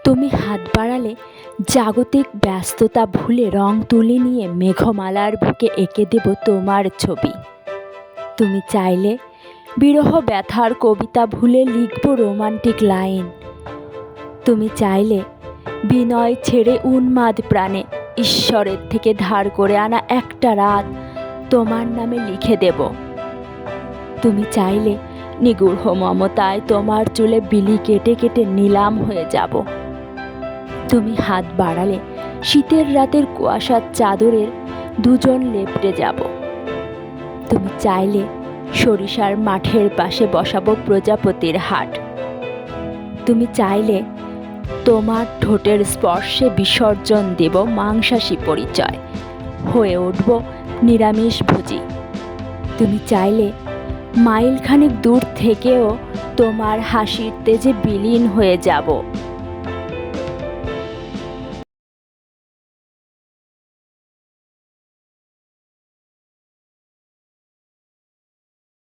তুমি হাত বাড়ালে জাগতিক ব্যস্ততা ভুলে রং তুলি নিয়ে মেঘমালার বুকে এঁকে দেব তোমার ছবি। তুমি চাইলে বিরহ ব্যথার কবিতা ভুলে লিখব রোমান্টিক লাইন। তুমি চাইলে বিনয় ছেড়ে উন্মাদ প্রাণে ঈশ্বরের থেকে ধার করে আনা একটা রাত তোমার নামে লিখে দেব। তুমি চাইলে নিগূঢ় মমতায় তোমার চুলে বিলি কেটে কেটে নিলাম হয়ে যাব। তুমি হাত বাড়ালে শীতের রাতের কুয়াশার চাদরের দুজন লেপ্টে যাব। তুমি চাইলে সরিষার মাঠের পাশে বসাবো প্রজাপতির হাট। তুমি চাইলে তোমার ঠোঁটের স্পর্শে বিসর্জন দেব মাংসাশী পরিচয়, হয়ে উঠব নিরামিষভোজী। তুমি চাইলে মাইলখানেক দূর থেকেও তোমার হাসির তেজে বিলীন হয়ে যাব।